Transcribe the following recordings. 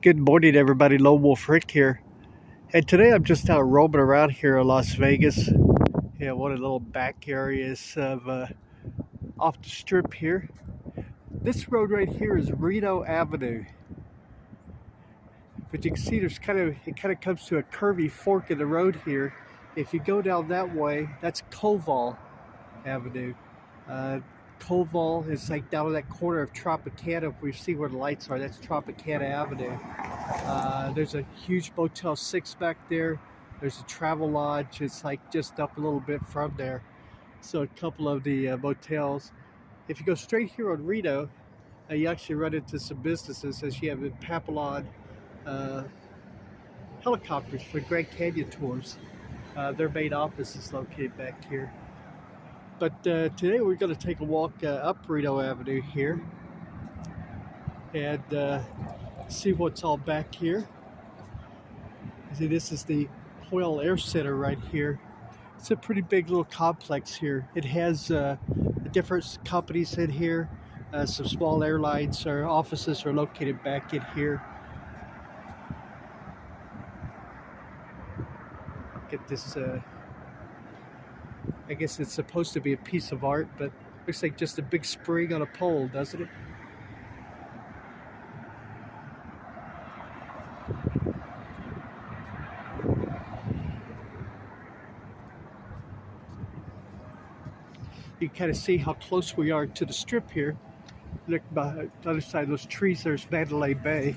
Good morning, everybody. Lone Wolf Rick here. And today I'm just out roaming around here in Las Vegas. One of the little back areas of off the strip here. This road right here is Reno Avenue. But you can see it kind of comes to a curvy fork in the road here. If you go down that way, that's Koval Avenue. Uh, Koval is like down in that corner of Tropicana. If we see where the lights are, that's Tropicana Avenue. There's a huge Motel 6 back there. There's a travel lodge. It's like just up a little bit from there. So a couple of the motels. If you go straight here on Reno, you actually run into some businesses as you have in Papillon helicopters for Grand Canyon tours. Their main office is located back here. But today we're going to take a walk up Reno Avenue here and see what's all back here. See, this is the Hoyle Air Center right here. It's a pretty big little complex here. It has different companies in here. Some small airlines or offices are located back in here. Get this, I guess it's supposed to be a piece of art, but looks like just a big spring on a pole, doesn't it? You can kind of see how close we are to the strip here. Look by the other side of those trees, there's Mandalay Bay.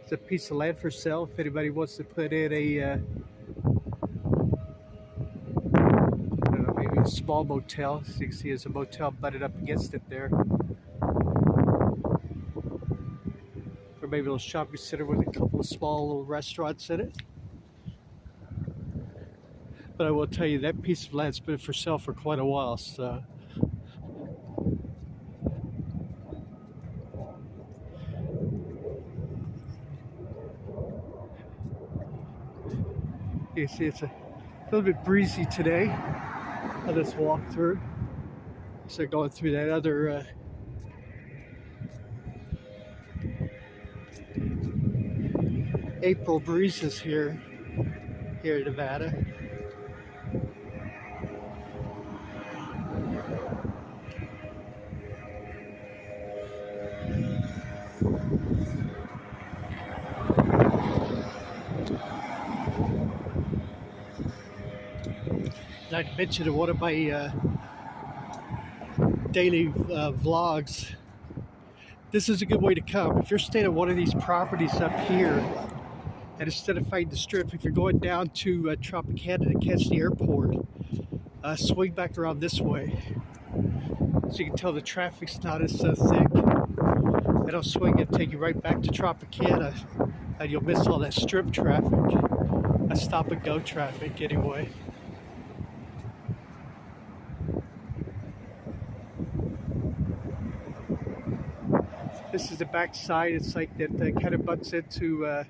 It's a piece of land for sale if anybody wants to put in a maybe a small motel. So you can see there's a motel butted up against it there. Or maybe a little shopping center with a couple of small little restaurants in it. But I will tell you, that piece of land's been for sale for quite a while, so. You see it's a little bit breezy today on this walk through. So going through that other April breezes here in Nevada. And I mentioned in one of my daily vlogs, this is a good way to come. If you're staying at one of these properties up here, and instead of fighting the strip, if you're going down to Tropicana to catch the airport, swing back around this way. So you can tell the traffic's not as thick. And I'll swing and take you right back to Tropicana, and you'll miss all that strip traffic. Stop and go traffic anyway. This is the back side. It's like that kind of butts into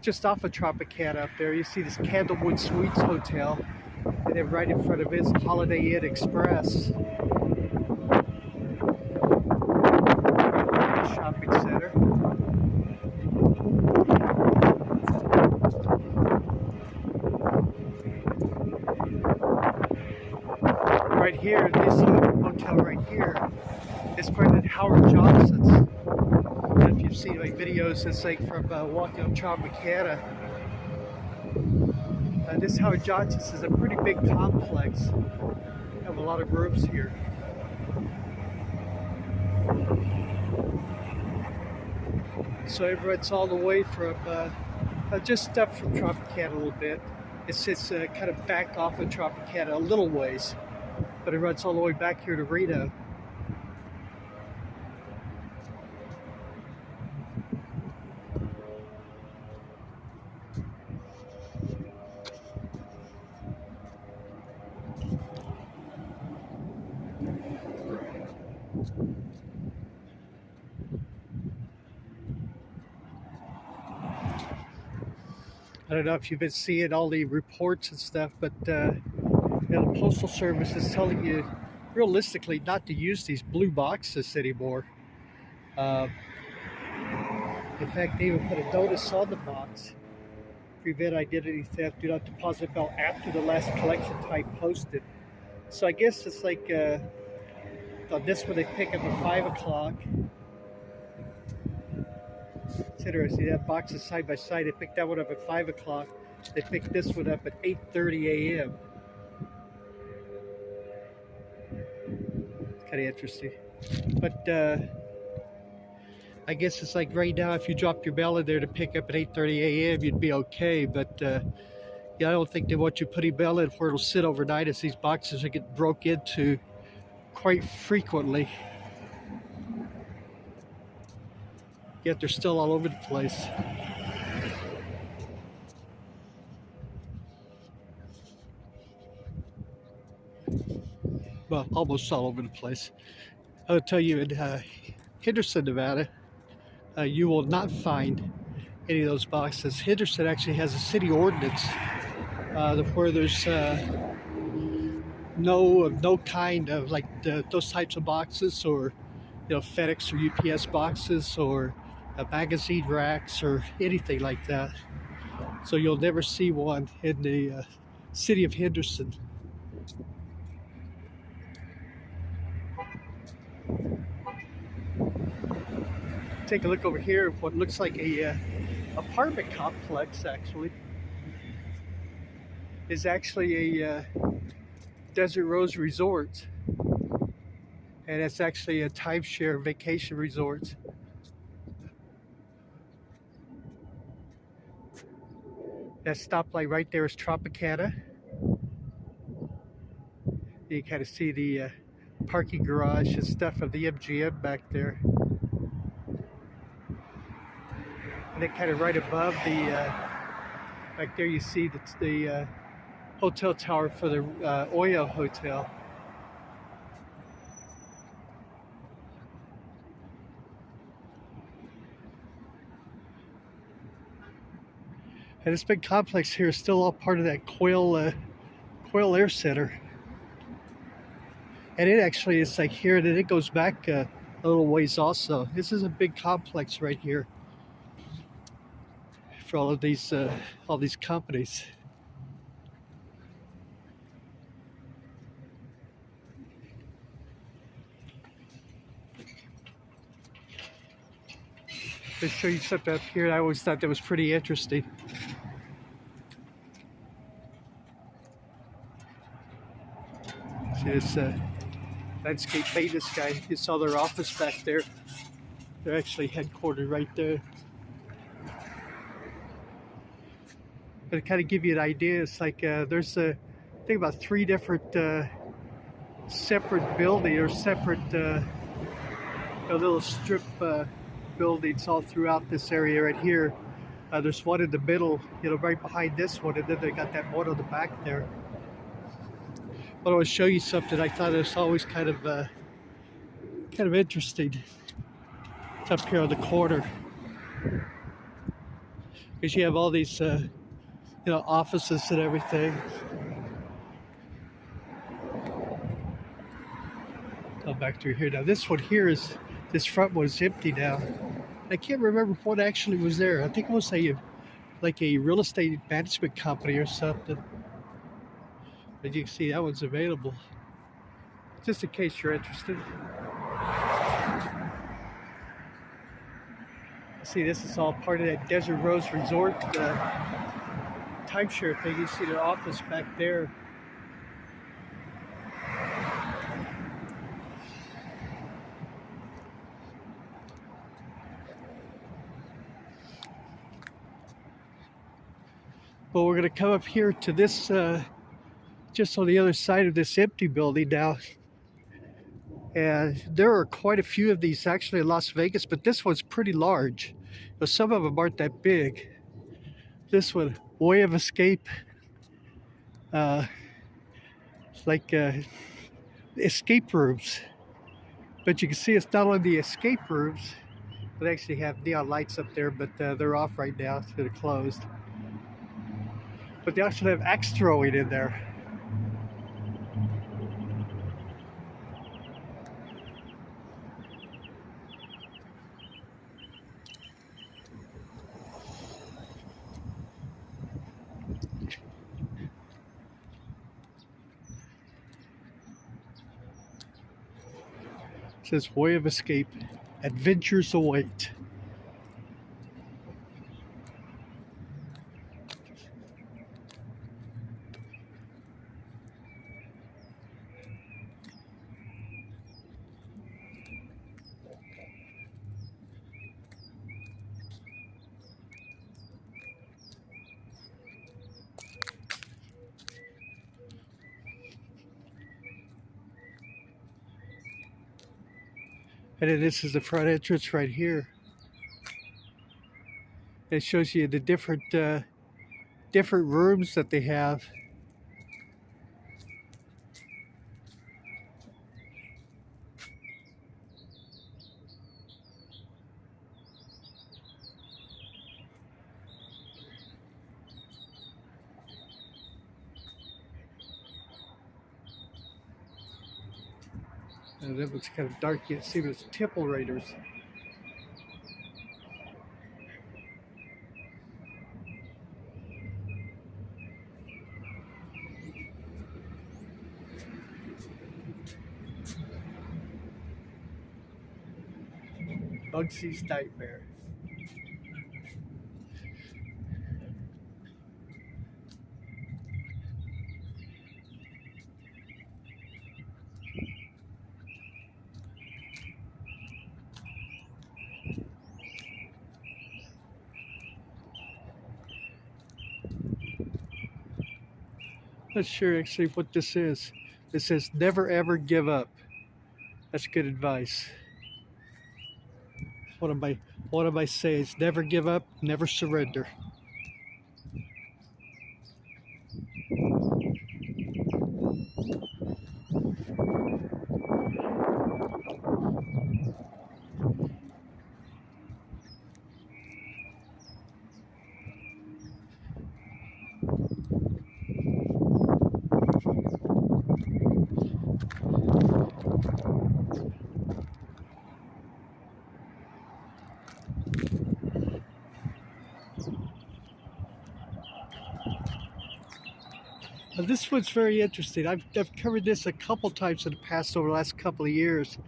just off of Tropicana up there. You see this Candlewood Suites Hotel, and then right in front of it is Holiday Inn Express. Shopping center. Right here, this hotel right here is part of Howard Johnson's. And if you've seen my videos, it's like from walking up Tropicana. This Howard Johnson's is a pretty big complex. We have a lot of rooms here. So it runs all the way from just up from Tropicana a little bit. It sits kind of back off of Tropicana a little ways, but it runs all the way back here to Reno. I don't know if you've been seeing all the reports and stuff, but you know, the Postal Service is telling you realistically not to use these blue boxes anymore. Uh, in fact, they even put a notice on the box: prevent identity theft, do not deposit mail after the last collection time posted. So I guess it's like on this one they pick up at 5 o'clock. It's interesting, that box is side by side. They picked that one up at 5 o'clock. They picked this one up at 8:30 a.m. Kind of interesting. But I guess it's like right now, if you drop your mail in there to pick up at 8:30 a.m., you'd be okay. But yeah, I don't think they want you putting mail in where it'll sit overnight, as these boxes are getting broke into quite frequently. Yet they're still all over the place. Well, almost all over the place. I'll tell you, in Henderson, Nevada, you will not find any of those boxes. Henderson actually has a city ordinance where there's no kind of like those types of boxes, or you know, FedEx or UPS boxes, or magazine racks, or anything like that. So you'll never see one in the city of Henderson. Take a look over here at what looks like a apartment complex. Actually, is actually a Desert Rose Resort, and it's actually a timeshare vacation resort. That stoplight right there is Tropicana. You kind of see the parking garage and stuff of the MGM back there. And then kind of right above the, back there you see the hotel tower for the Oyo Hotel. And this big complex here is still all part of that Quail Air Center. And it actually is like here, and it goes back a little ways also. This is a big complex right here for all these companies. To show you something up here, I always thought that was pretty interesting. See this landscape maintenance guy. You saw their office back there. They're actually headquartered right there. But to kind of give you an idea, it's like there's I think about 3 different separate buildings, or separate little strip buildings all throughout this area right here. There's one in the middle, you know, right behind this one, and then they got that one on the back there. But I want to show you something I thought it was always kind of interesting. It's up here on the corner, because you have all these you know, offices and everything. Come back through here now. This one here is, this front one is empty now. I can't remember what actually was there. I think it was like a real estate management company or something. But you can see that one's available, just in case you're interested. See, this is all part of that Desert Rose Resort timeshare thing. You see their office back there. But we're going to come up here to this, just on the other side of this empty building now. And there are quite a few of these actually in Las Vegas, but this one's pretty large. But some of them aren't that big. This one, Way of Escape, like escape rooms. But you can see it's not only the escape rooms, but they actually have neon lights up there, but they're off right now, so they're closed. but they also have axe throwing in there. It says way of escape. Adventures await. And then this is the front entrance right here. It shows you the different rooms that they have. And it was kind of dark. You can see those Temple Raiders. Bugsy's Nightmare. Not sure actually what this is. This says never ever give up. That's good advice. One of my sayings: never give up, never surrender. Now this one's very interesting. I've covered this a couple times in the past over the last couple of years.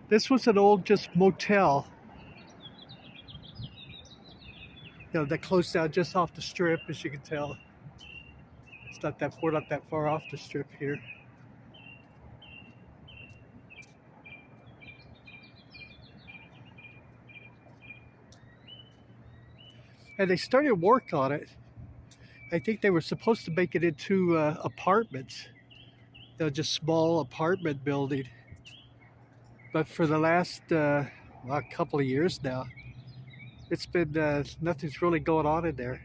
This was an old just motel. You know, that closed down just off the strip, as you can tell. We're not that far off the strip here. And they started work on it. I think they were supposed to make it into apartments. You know, just small apartment building. But for the last couple of years now, it's been nothing's really going on in there.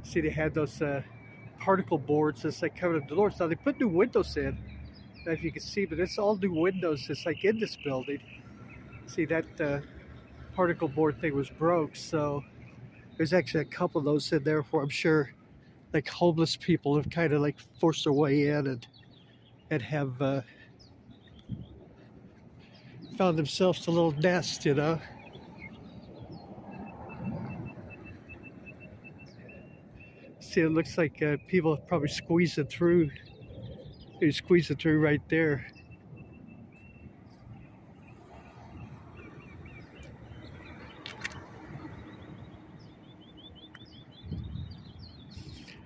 See, they had those particle boards that's like covered up the doors. Now they put new windows in. I don't know if you can see, but it's all new windows. It's like in this building. See, that particle board thing was broke, so there's actually a couple of those in there where I'm sure like homeless people have kind of like forced their way in and have found themselves a little nest, you know. See, it looks like people are probably squeezing through. They're squeezing through right there.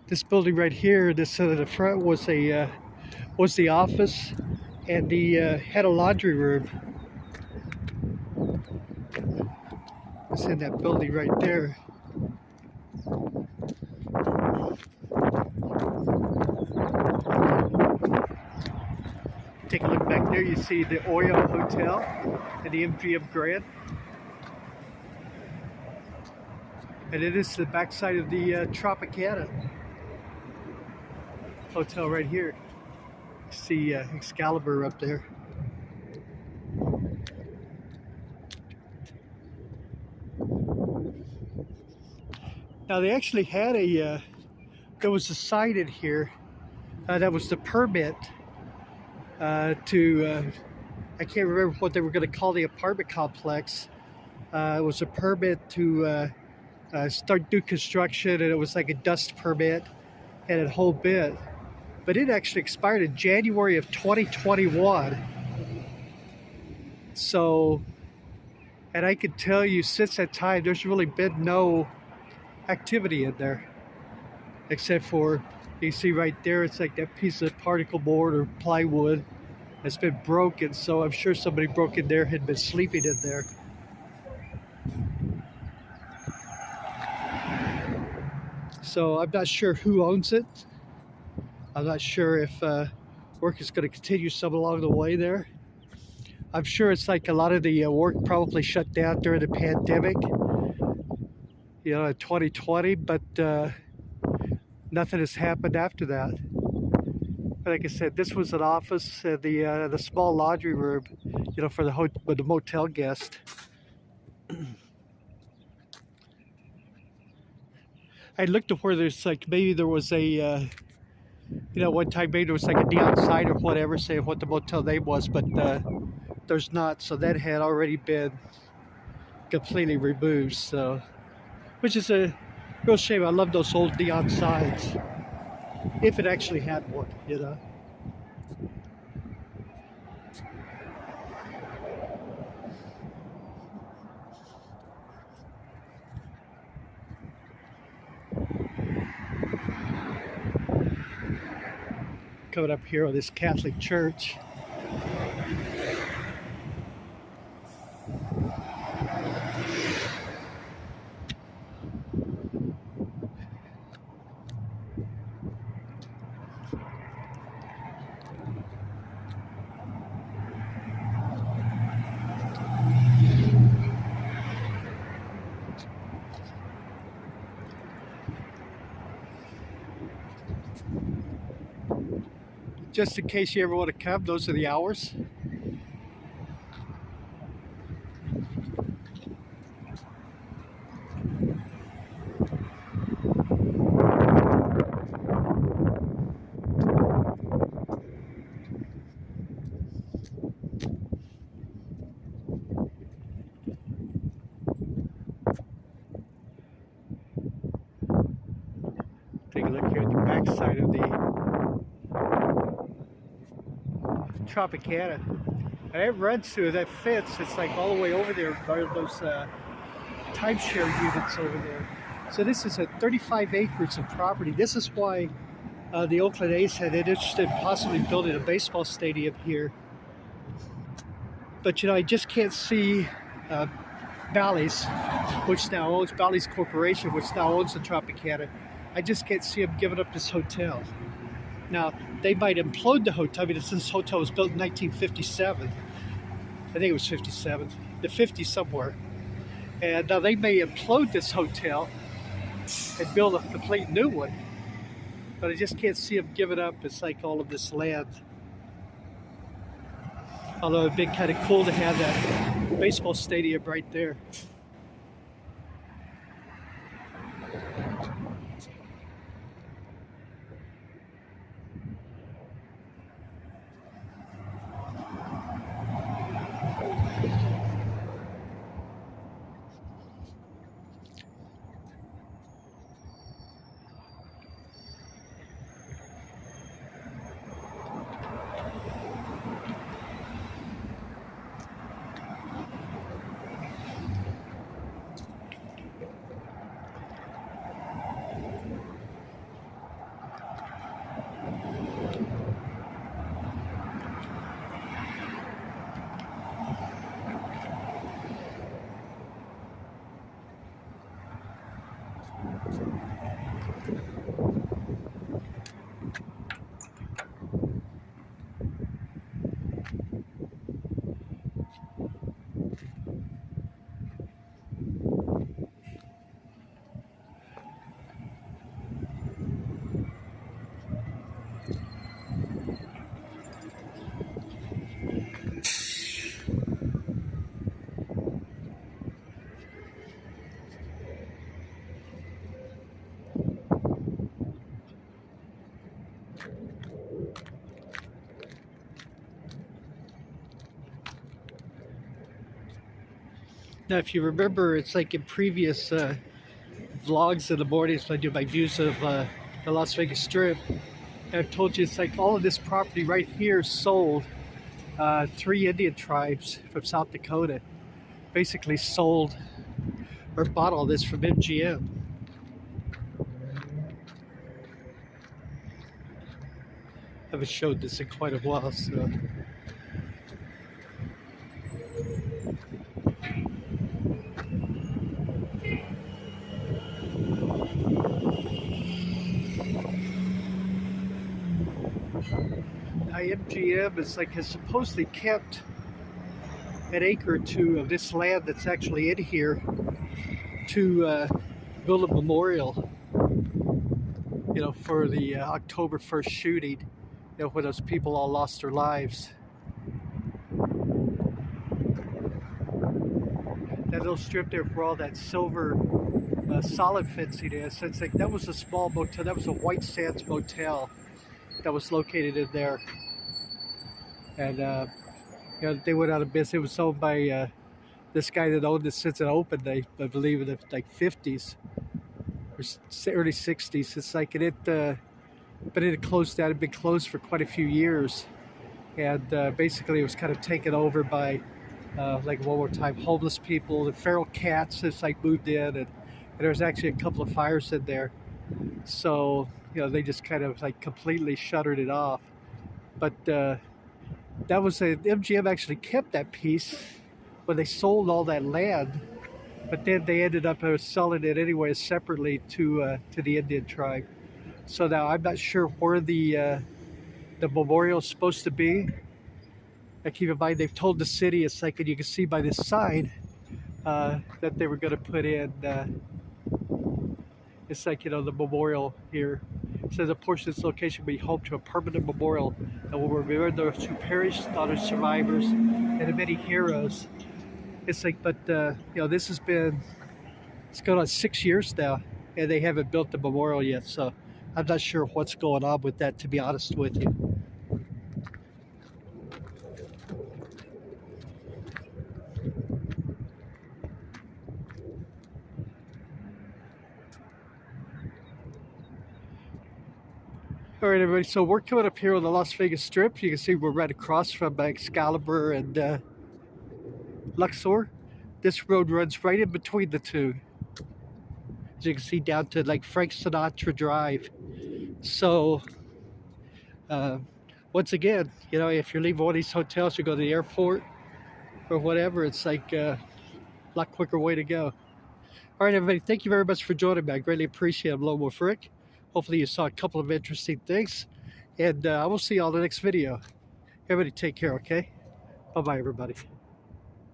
This building right here, this at the front was the office, and the had a laundry room. It's in that building right there. Take a look back there. You see the Oil Hotel and the MGM Grand, and it is the backside of the Tropicana Hotel right here. You see Excalibur up there. Now they actually had there was a sign in here that was the permit I can't remember what they were going to call the apartment complex. It was a permit to start new construction, and it was like a dust permit and a whole bit. But it actually expired in January of 2021. So, and I can tell you since that time, there's really been no activity in there. Except for, you see right there, it's like that piece of particle board or plywood that's been broken. So I'm sure somebody broke in there, had been sleeping in there. So I'm not sure who owns it. I'm not sure if work is going to continue some along the way there. I'm sure it's like a lot of the work probably shut down during the pandemic, you know, in 2020, but nothing has happened after that. Like I said, this was an office, the small laundry room, you know, for the motel guest. I looked at where there's like maybe there was a, you know, one time maybe there was like a neon sign or whatever saying what the motel name was, but there's not. So that had already been completely removed. So, which is a real shame. I love those old neon signs. If it actually had one, you know. Coming up here on this Catholic church. Just in case you ever want to come, those are the hours. Take a look here at the backside of the Tropicana. And it runs through that fence. It's like all the way over there by those timeshare units over there. So this is a 35 acres of property. This is why the Oakland A's had it interested in possibly building a baseball stadium here. But you know, I just can't see Bally's, which now owns Bally's Corporation, which now owns the Tropicana. I just can't see them giving up this hotel. Now, they might implode the hotel because this hotel was built in 1957. I think it was 57, the 50s somewhere. And now they may implode this hotel and build a complete new one. But I just can't see them give it up. It's like all of this land. Although it'd be kind of cool to have that baseball stadium right there. Now, if you remember, it's like in previous vlogs in the mornings when I do my views of the Las Vegas Strip, I've told you it's like all of this property right here sold. 3 Indian tribes from South Dakota basically sold or bought all this from MGM. I haven't showed this in quite a while, so. MGM is like has supposedly kept an acre or two of this land that's actually in here to build a memorial, you know, for the October 1st shooting, you know, where those people all lost their lives. That little strip there where all that silver solid fencing is, it's like that was a small motel. That was a White Sands motel that was located in there. And you know, they went out of business. It was owned by this guy that owned it since it opened. I believe in the like 50s or early 60s. It's like but it had closed down. It had been closed for quite a few years, and basically it was kind of taken over by like one more time homeless people. The feral cats just like moved in, and there was actually a couple of fires in there. So you know, they just kind of like completely shuttered it off. But that was MGM actually kept that piece when they sold all that land, but then they ended up selling it anyway separately to the Indian tribe. So now I'm not sure where the memorial is supposed to be. And keep in mind, they've told the city, it's like, and you can see by this sign that they were going to put in. It's like, you know, the memorial here. It says a portion of this location will be home to a permanent memorial that will remember those who perished, honor survivors, and the many heroes. It's like, but you know, this has been, it's going on 6 years now, and they haven't built the memorial yet. So I'm not sure what's going on with that, to be honest with you. All right, everybody, so we're coming up here on the Las Vegas Strip. You can see we're right across from Excalibur and Luxor. This road runs right in between the two. As you can see, down to like Frank Sinatra Drive. So, once again, you know, if you're leaving one of these hotels, you go to the airport or whatever, it's like a lot quicker way to go. All right, everybody, thank you very much for joining me. I greatly appreciate it. I'm Lone Wolf Rick. Hopefully you saw a couple of interesting things, and I will see you all in the next video. Everybody take care, okay? Bye-bye, everybody.